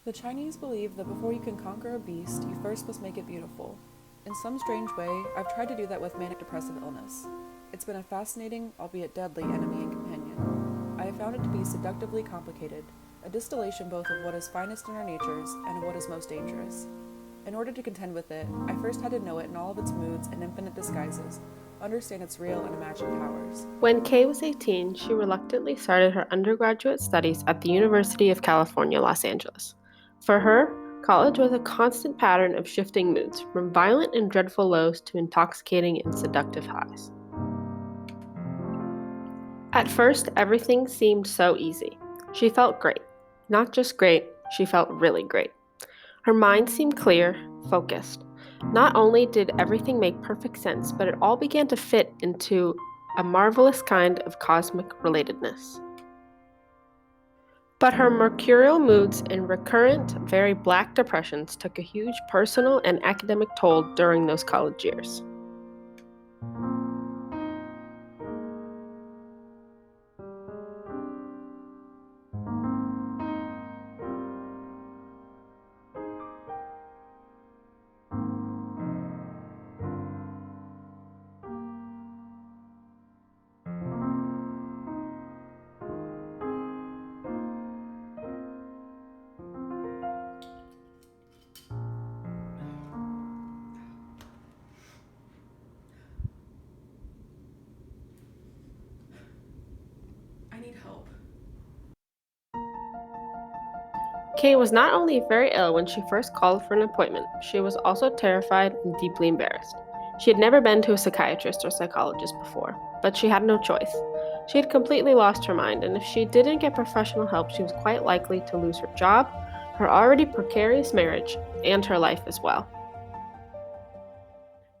The Chinese believe that before you can conquer a beast, you first must make it beautiful. In some strange way, I've tried to do that with manic depressive illness. It's been a fascinating, albeit deadly, enemy and companion. I have found it to be seductively complicated, a distillation both of what is finest in our natures and of what is most dangerous. In order to contend with it, I first had to know it in all of its moods and infinite disguises, understand its real and imagined powers. When Kay was 18, she reluctantly started her undergraduate studies at the University of California, Los Angeles. For her, college was a constant pattern of shifting moods, from violent and dreadful lows to intoxicating and seductive highs. At first, everything seemed so easy. She felt great. Not just great, she felt really great. Her mind seemed clear, focused. Not only did everything make perfect sense, but it all began to fit into a marvelous kind of cosmic relatedness. But her mercurial moods and recurrent, very black depressions took a huge personal and academic toll during those college years. I need help. Kay was not only very ill when she first called for an appointment, she was also terrified and deeply embarrassed. She had never been to a psychiatrist or psychologist before, but she had no choice. She had completely lost her mind, and if she didn't get professional help, she was quite likely to lose her job, her already precarious marriage, and her life as well.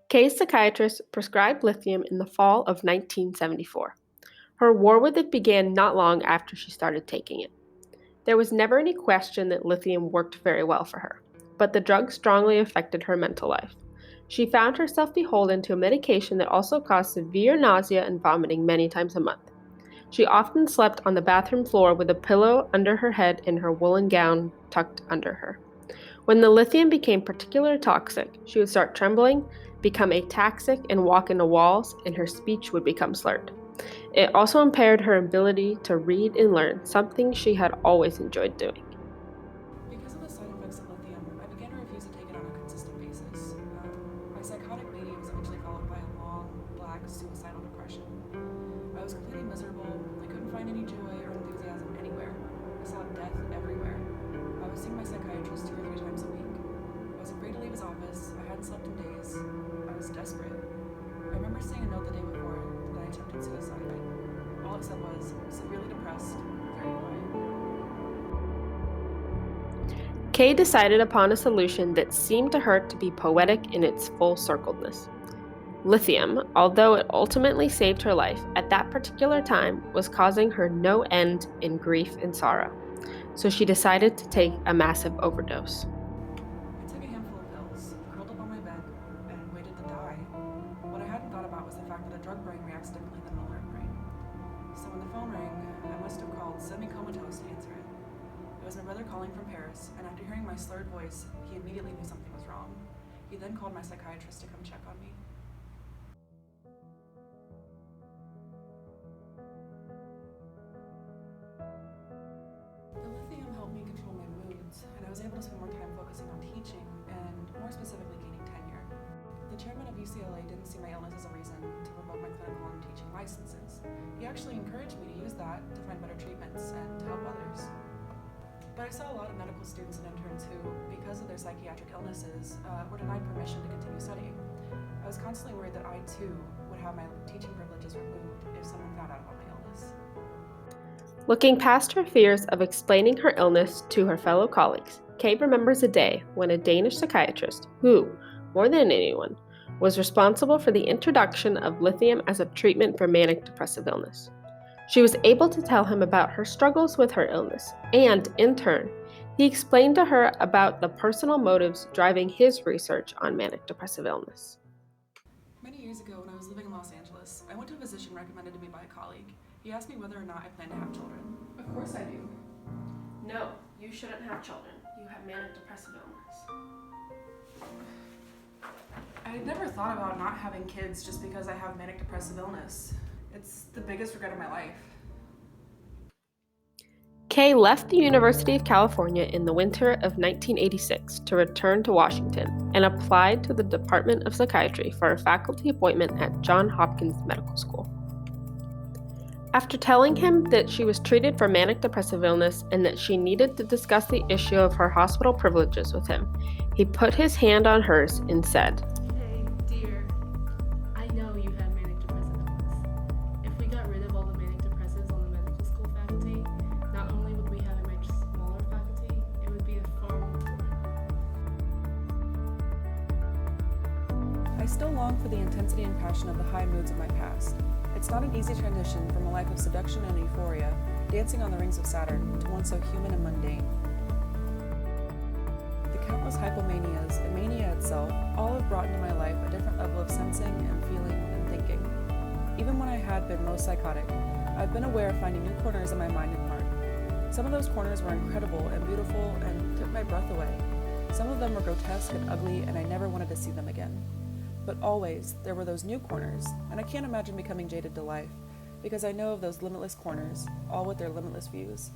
Kay's psychiatrist prescribed lithium in the fall of 1974. Her war with it began not long after she started taking it. There was never any question that lithium worked very well for her, but the drug strongly affected her mental life. She found herself beholden to a medication that also caused severe nausea and vomiting many times a month. She often slept on the bathroom floor with a pillow under her head and her woolen gown tucked under her. When the lithium became particularly toxic, she would start trembling, become ataxic, and walk into walls, and her speech would become slurred. It also impaired her ability to read and learn, something she had always enjoyed doing. Because of the side effects of lithium, I began to refuse to take it on a consistent basis. My psychotic mania was eventually followed by a long, black, suicidal depression. I was completely miserable. I couldn't find any joy or enthusiasm anywhere. I saw death everywhere. I was seeing my psychiatrist 2 or 3 times a week. I was afraid to leave his office. I hadn't slept in days. I was desperate. I remember seeing a note the day before that I attempted suicide. All it said was, severely depressed, very quiet. Kay decided upon a solution that seemed to her to be poetic in its full circledness. Lithium, although it ultimately saved her life, at that particular time was causing her no end in grief and sorrow. So she decided to take a massive overdose. I took a handful of pills, curled up on my bed, and waited to die. What I hadn't thought about was the fact that a drug brain reacts differently than an alert brain. So when the phone rang, I must have called semi-comatose to answer it. It was my brother calling from Paris, and after hearing my slurred voice, he immediately knew something was wrong. He then called my psychiatrist to come check on me. The lithium helped me control my moods, and I was able to spend more time focusing on teaching and, more specifically, gaining tenure. The chairman of UCLA didn't see my illness as a reason to revoke my clinical and teaching licenses. He actually encouraged me to use that to find better treatments and to help others. But I saw a lot of medical students and interns who, because of their psychiatric illnesses, were denied permission to continue studying. I was constantly worried that I, too, would have my teaching privileges removed if someone found out about my illness. Looking past her fears of explaining her illness to her fellow colleagues, Kay remembers a day when a Danish psychiatrist, who, more than anyone, was responsible for the introduction of lithium as a treatment for manic depressive illness. She was able to tell him about her struggles with her illness, and, in turn, he explained to her about the personal motives driving his research on manic depressive illness. Many years ago, when I was living in Los Angeles, I went to a physician recommended to me by a colleague. He asked me whether or not I plan to have children. Of course I do. No, you shouldn't have children. You have manic depressive illness. I never thought about not having kids just because I have manic depressive illness. It's the biggest regret of my life. Kay left the University of California in the winter of 1986 to return to Washington and applied to the Department of Psychiatry for a faculty appointment at Johns Hopkins Medical School. After telling him that she was treated for manic depressive illness and that she needed to discuss the issue of her hospital privileges with him, he put his hand on hers and said, "Hey, dear, I know you have manic depressive illness. If we got rid of all the manic depressives on the medical school faculty, not only would we have a much smaller faculty, it would be a far more I still long for the intensity and passion of the high moods of my past. It's not an easy transition from a life of seduction and euphoria, dancing on the rings of Saturn, to one so human and mundane. The countless hypomanias and mania itself all have brought into my life a different level of sensing and feeling and thinking. Even when I had been most psychotic, I've been aware of finding new corners in my mind and heart. Some of those corners were incredible and beautiful and took my breath away. Some of them were grotesque and ugly, and I never wanted to see them again. But always, there were those new corners, and I can't imagine becoming jaded to life, because I know of those limitless corners, all with their limitless views.